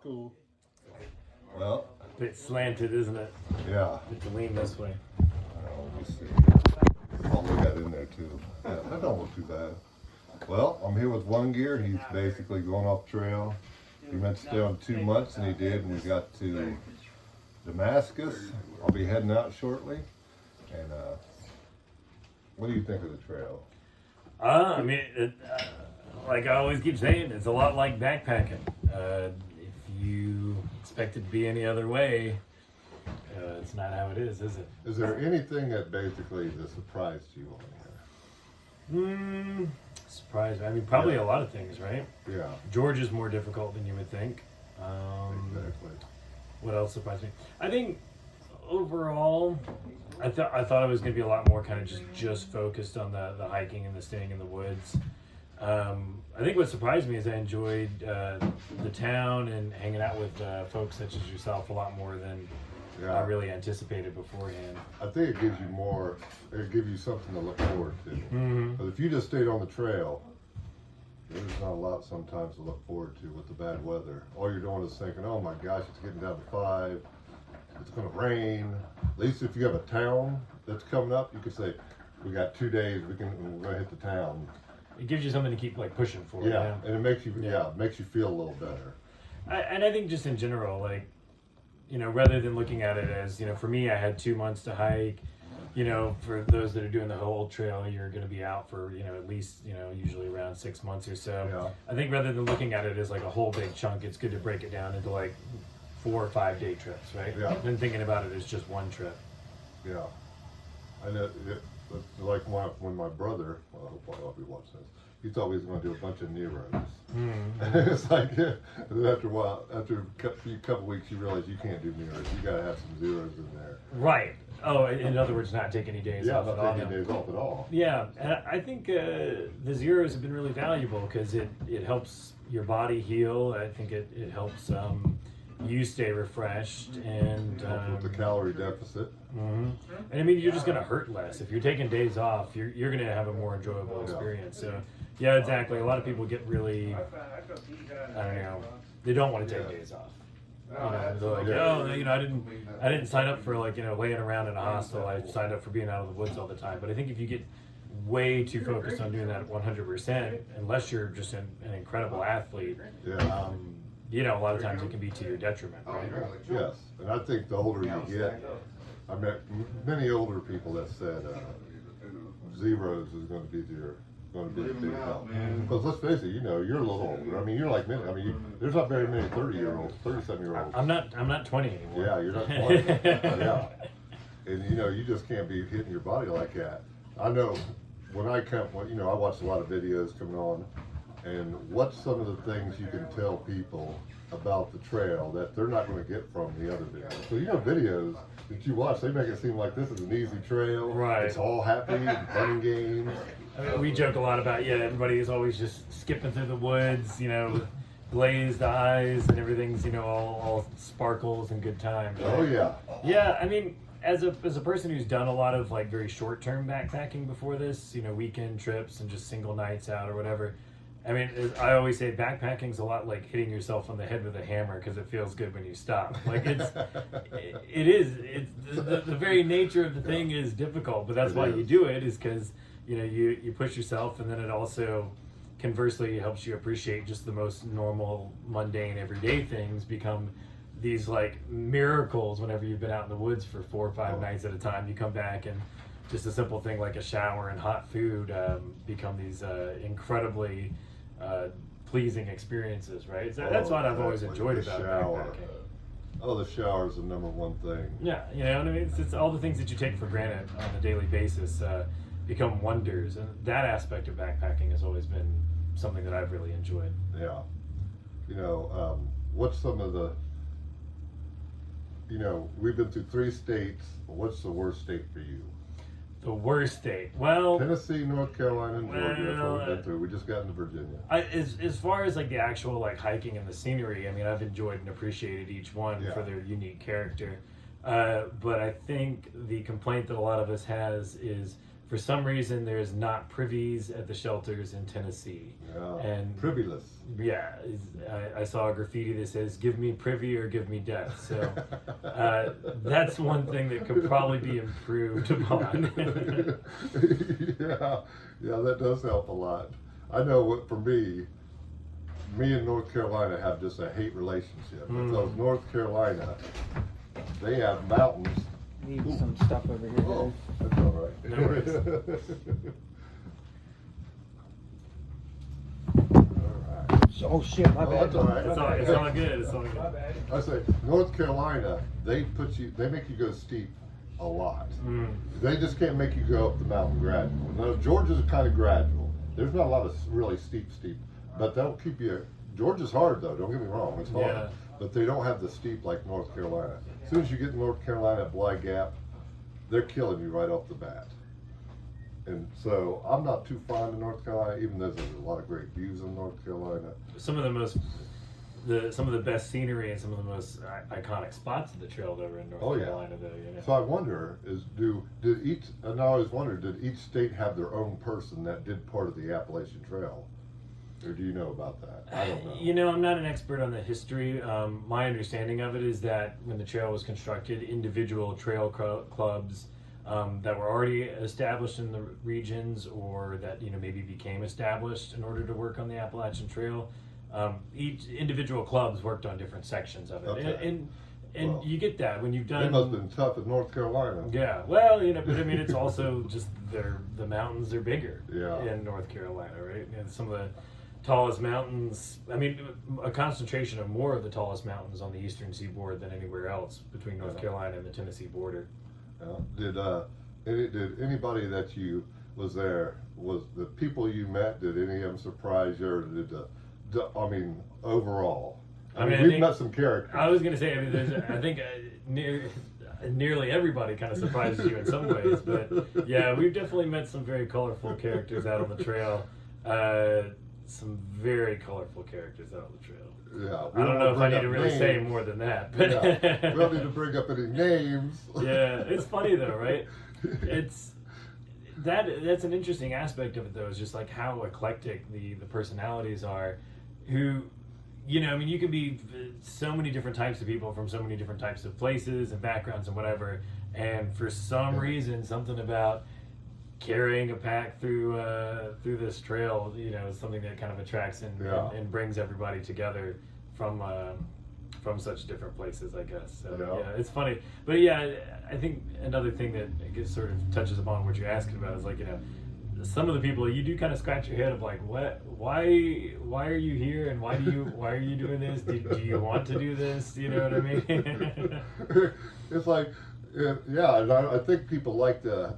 Cool. Well, A bit slanted, isn't it? yeah. To lean this way. Let me see. I'll look at it in there too. Yeah, that don't look too bad. Well, I'm here with One Gear. He's basically going off trail. He meant to stay on 2 months, and he did. And we got to Damascus. I'll be heading out shortly. And what do you think of the trail? I mean, like I always keep saying, it's a lot like backpacking. If you expect it to be any other way, it's not how it is it? Is there anything that basically surprised you on Surprise. I mean, probably a lot of things, right? here? Yeah, Georgia's more difficult than you would think. exactly. What else surprised me? I think overall, I thought it was going to be a lot more kind of just focused on the hiking and the staying in the woods. I think what surprised me is I enjoyed the town and hanging out with folks such as yourself a lot more than I really anticipated beforehand. I think it gives you more. It gives you something to look forward to. Mm-hmm. But if you just stayed on the trail, there's not a lot sometimes to look forward to with the bad weather. All you're doing is thinking, "Oh my gosh, it's getting down to 5. It's going to rain." At least if you have a town that's coming up, you could say, "We got 2 days. We're going to hit the town." It gives you something to keep like pushing for. Yeah, and it makes you it makes you feel a little better. And I think just in general, like, you know, rather than looking at it as, you know, for me, I had 2 months to hike. You know, for those that are doing the whole trail, you're going to be out for, you know, at least, you know, usually around 6 months or so. Yeah. I think rather than looking at it as like a whole big chunk, it's good to break it down into like 4 or 5 day trips, right? Yeah. And thinking about it as just one trip. Yeah, I know. Like when my brother, well, I hope he watches this. He thought we was going to do a bunch of Neros. It's like after a while, after a couple weeks, you realize you can't do Neros. You got to have some zeros in there. Right. Oh, in other words, not take any days off at all. Not taking days off at all. Yeah, and I think the zeros have been really valuable because it helps your body heal. I think it helps you stay refreshed and With the calorie deficit. Mm-hmm. And I mean, you're just gonna hurt less if you're taking days off. You're gonna have a more enjoyable experience. So yeah, exactly. A lot of people get really, I don't know, they don't want to take days off. You know, they're like, oh, you know, I didn't sign up for like, you know, laying around in a hostel. I signed up for being out of the woods all the time. But I think if you get way too focused on doing that 100%, unless you're just an incredible athlete, you know, a lot of times it can be to your detriment, right? Yes, and I think the older you get, I met many older people that said zeros is going to be a big help. Because let's face it, you know, you're a little older. I mean, you're like me. I mean, there's not very many 30-year-olds, 37-year-olds. I'm not 20 anymore. Yeah, you're not 20. Yeah, and you know, you just can't be hitting your body like that. I know when I watch a lot of videos coming on. And what's some of the things you can tell people about the trail that they're not going to get from the other videos? So you know, videos that you watch, they make it seem like this is an easy trail. Right. It's all happy and fun and games. I mean, we joke a lot about, everybody is always just skipping through the woods, you know, glazed eyes and everything's, you know, all sparkles and good times. Right? Oh yeah. Yeah, I mean, as a person who's done a lot of like very short-term backpacking before this, you know, weekend trips and just single nights out or whatever. I mean, I always say backpacking's a lot like hitting yourself on the head with a hammer because it feels good when you stop. Like it's the very nature of the thing is difficult, but that's why you do it is because, you know, you push yourself, and then it also conversely helps you appreciate just the most normal, mundane, everyday things become these like miracles whenever you've been out in the woods for 4 or 5 nights at a time. You come back and just a simple thing like a shower and hot food become these incredibly pleasing experiences, right? So that's what I've always enjoyed about backpacking. Oh, the shower is the number one thing. Yeah, you know what I mean? It's all the things that you take for granted on a daily basis become wonders. And that aspect of backpacking has always been something that I've really enjoyed. Yeah. You know, what's some of the, you know, we've been through 3 states. What's the worst state for you? The worst state. Well, Tennessee, North Carolina, and Georgia. That's what we've been through. We just got into Virginia. As far as like the actual like hiking and the scenery, I mean, I've enjoyed and appreciated each one for their unique character. But I think the complaint that a lot of us has is for some reason there's not privies at the shelters in Tennessee. Yeah. And Privyless. yeah, I saw a graffiti that says "Give me privy or give me death." So that's one thing that could probably be improved upon. yeah, that does help a lot. I know what for me and North Carolina have just a hate relationship because North Carolina, they have mountains. Need some stuff over here. Oh, that's all right. No worries. Oh shit, my Oh, bad. that's all right. It's all good. It's all good. My bad. I say North Carolina, they make you go steep a lot. They just can't make you go up the mountain gradual. Now Georgia's kind of gradual. There's not a lot of really steep, but that'll keep you. Georgia's hard though. Don't get me wrong, it's hard. Yeah. But they don't have the steep like North Carolina. As soon as you get to North Carolina at Bly Gap, they're killing you right off the bat. And so I'm not too fond of North Carolina, even though there's a lot of great views in North Carolina. Some of the best scenery and some of the most iconic spots of the trail that are in North Carolina, though. You know? So I wonder and I always wondered, did each state have their own person that did part of the Appalachian Trail? Or do you know about that? I don't know. You know, I'm not an expert on the history. My understanding of it is that when the trail was constructed, individual trail clubs that were already established in the regions, or that maybe became established in order to work on the Appalachian Trail, each individual clubs worked on different sections of it. Okay. And Well, you get that when you've done. They must have been tough in North Carolina. Yeah, well, but I mean, it's also just the mountains are bigger in North Carolina, right? And some of the tallest mountains, I mean, a concentration of more of the tallest mountains on the eastern seaboard than anywhere else between North Carolina and the Tennessee border. Did anybody that you was there, was the people you met, did any of them surprise you, or overall? I mean, we've met some characters. I was going to say, I think nearly everybody kind of surprises you in some ways, but yeah, we've definitely met some very colorful characters out on the trail. Some very colorful characters out on the trail. Yeah, I don't know if I need to really say more than that, but we don't need to bring up any names. Yeah, it's funny though, right? That's an interesting aspect of it though, is just like how eclectic the personalities are, who, I mean, you can be so many different types of people from so many different types of places and backgrounds and whatever, and for some reason, something about carrying a pack through this trail, is something that kind of attracts and brings everybody together from such different places, I guess. So yeah, it's funny, but yeah, I think another thing that I guess sort of touches upon what you're asking about is like, some of the people, you do kind of scratch your head of like, why are you here, and why are you doing this? Do you want to do this? You know what I mean? It's like, yeah, and I think people like the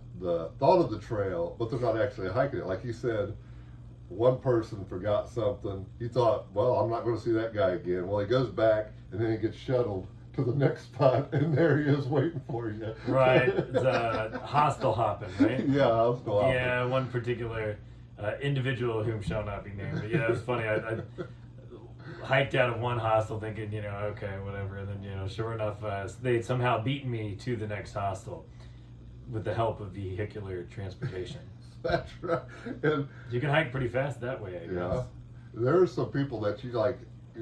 thought of the trail, but they're not actually hiking it. Like you said, one person forgot something. He thought, well, I'm not going to see that guy again. Well, he goes back, and then he gets shuttled to the next spot, and there he is waiting for you. Right, it's hostel hopping, right? Yeah, hostel hopping. Yeah, one particular individual whom shall not be named. But yeah, it's funny. I hiked out of one hostel thinking, okay, whatever, and then sure enough, they'd somehow beaten me to the next hostel with the help of vehicular transportation. That's right. And you can hike pretty fast that way, I guess. yeah, there are some people that you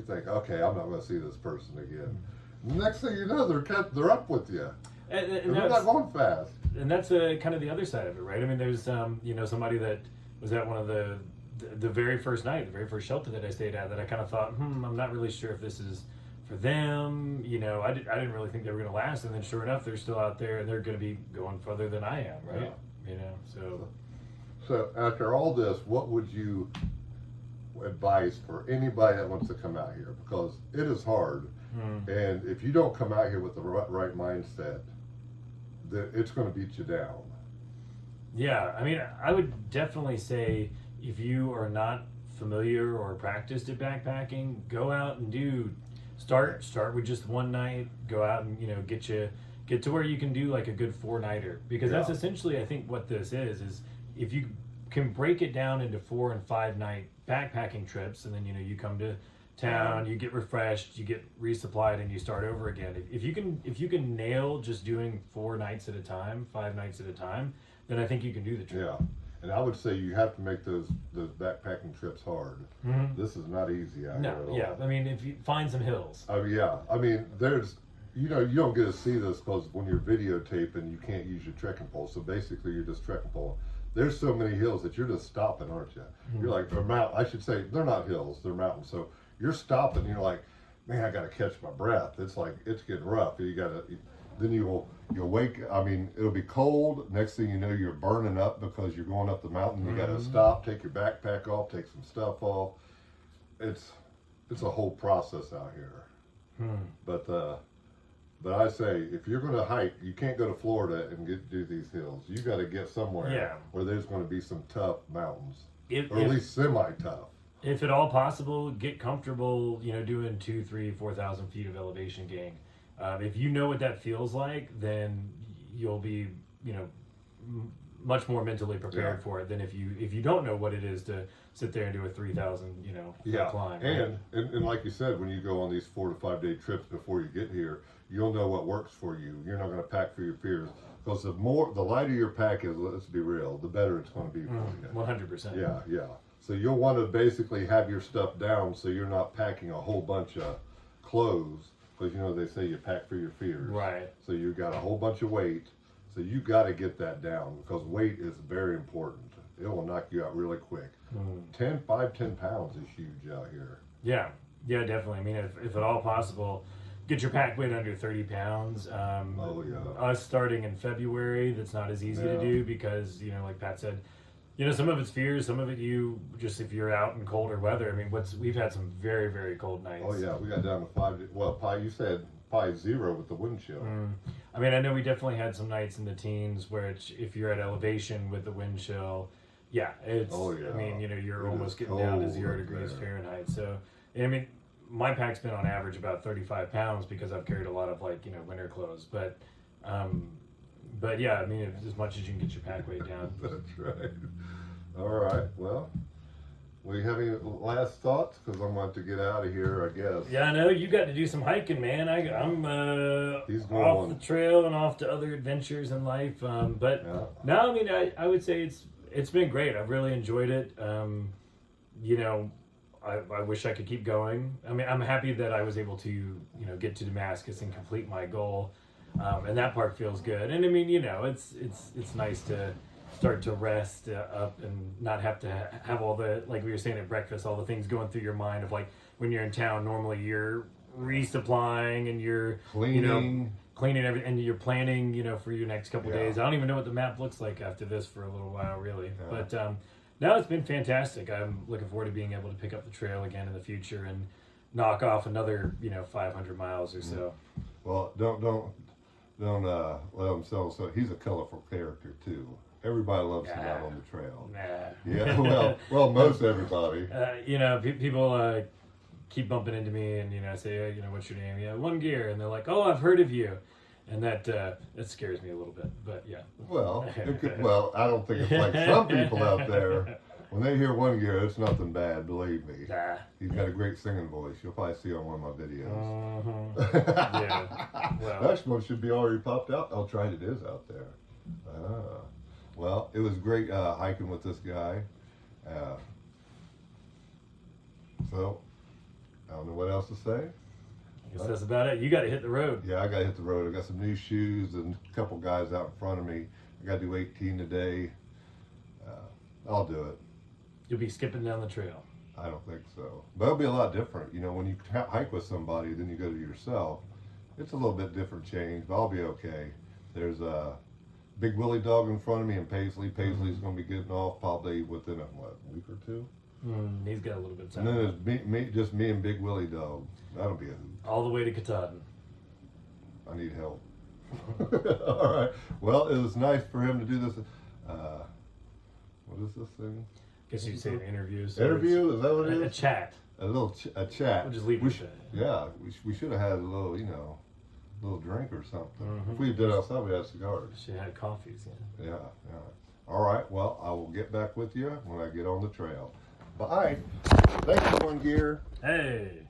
think, okay, I'm not going to see this person again. Next thing you know, they're up with you, and they're not going fast. And that's kind of the other side of it, right? I mean, there's somebody that was at one of the very first night, the very first shelter that I stayed at, that I kind of thought, I'm not really sure if this is for them. I didn't really think they were going to last, and then sure enough, they're still out there, and they're going to be going further than I am, right? Yeah. So after all this, what would you advise for anybody that wants to come out here? Because it is hard, and if you don't come out here with the right mindset, it's going to beat you down. Yeah, I mean, I would definitely say if you are not familiar or practiced at backpacking, go out and start with just one night. Go out and get to where you can do like a good 4-nighter, because that's essentially, I think, what this is if you can break it down into 4 and 5 night backpacking trips, and then you come to town, you get refreshed, you get resupplied, and you start over again. If you can nail just doing 4 nights at a time, 5 nights at a time, then I think you can do the trip. Yeah. And I would say you have to make those backpacking trips hard. Mhm. This is not easy out here at all. Yeah. I mean, if you find some hills. Oh yeah. I mean, there's, you know, you don't get to see this because when you're videotaping, you can't use your trekking pole. So basically, you're just trekking pole. There's so many hills that you're just stopping, aren't you? You're like, or mountain. I should say they're not hills; they're mountains. So you're stopping. You're like, man, I got to catch my breath. It's like it's getting rough. You got to. Then you'll wake. I mean, it'll be cold. Next thing you know, you're burning up because you're going up the mountain. You got to stop, take your backpack off, take some stuff off. It's a whole process out here. But I say, if you're going to hike, you can't go to Florida and do these hills. You got to get somewhere where there's going to be some tough mountains, or at least semi-tough. If at all possible, get comfortable, you know, doing 2,000, 3,000, 4,000 feet of elevation gain. If you know what that feels like, then you'll be, you know, much more mentally prepared for it than if you don't know what it is to sit there and do a 3,000, you know, climb. Right? And like you said, when you go on these 4 to 5 day trips before you get here, you'll know what works for you. You're not going to pack for your fears, because the lighter your pack is, let's be real, the better it's going to be for you. 100%. Yeah. So you'll want to basically have your stuff down so you're not packing a whole bunch of clothes, because you know they say you pack for your fears. Right. So you got a whole bunch of weight. So you got to get that down, because weight is very important. It will knock you out really quick. 10 pounds is huge out here. Yeah, definitely. I mean, if at all possible, get your pack weight under 30 pounds. Us starting in February, that's not as easy to do because, you know, like Pat said, you know, some of it's fears, some of it if you're out in colder weather. I mean, we've had some very, very cold nights. Oh yeah, we got down to 5. Well, you said probably 0 with the wind chill. I mean, I know we definitely had some nights in the teens where if you're at elevation with the wind chill, it's. I mean, you know, you're almost getting down to 0 degrees Fahrenheit. So, I mean, my pack's been on average about 35 pounds because I've carried a lot of, like, you know, winter clothes. But yeah, I mean, as much as you can get your pack weight down. That's right. All right. Well, we have any last thoughts? Because I'm going to get out of here, I guess. Yeah, I know you got to do some hiking, man. I'm off the trail and off to other adventures in life. But no, I mean, I would say it's been great. I've really enjoyed it. You know, I wish I could keep going. I mean, I'm happy that I was able to, you know, get to Damascus and complete my goal. And that part feels good. And I mean, you know, it's nice to start to rest up and not have to have all the, like we were saying at breakfast, all the things going through your mind of, like, when you're in town, normally you're resupplying and you're cleaning everything, and you're planning, you know, for your next couple days. I don't even know what the map looks like after this for a little while, really. But no, it's been fantastic. I'm looking forward to being able to pick up the trail again in the future and knock off another, you know, 500 miles or so. Well, don't let him sell. So he's a colorful character too. Everybody loves him out on the trail. Yeah, well, most everybody. You know, people keep bumping into me and, you know, say, hey, you know, what's your name? Yeah, One Gear, and they're like, oh, I've heard of you, and that scares me a little bit. But yeah. Well, I don't think it's like some people out there. When they hear One Gear, it's nothing bad, believe me. He's got a great singing voice. You'll probably see on one of my videos. Yeah. Well, next one should be already popped out. I'll try it is out there. Well, it was great hiking with this guy. So, I don't know what else to say. I guess that's about it. You got to hit the road. Yeah, I got to hit the road. I got some new shoes and a couple guys out in front of me. I got to do 18 today. I'll do it. You'll be skipping down the trail. I don't think so. But it'll be a lot different. You know, when you hike with somebody, then you go to yourself. It's a little bit different change, but I'll be okay. There's a Big Willie Dog in front of me and Paisley. Paisley's going to be getting off probably within a week or two. He's got a little bit of time. And then there's just me and Big Willie Dog. That'll be a hoot. All the way to Katahdin. I need help. All right. Well, it was nice for him to do this. What is this thing? Guess you'd say an interview. So interview? Is that what it is? A chat. A chat. We'll just leave it at that. Yeah, we should have had a little, you know, little drink or something. If we did outside, we had cigars. She had coffees, Yeah. All right, well, I will get back with you when I get on the trail. Bye. Thank you, One Gear. Hey.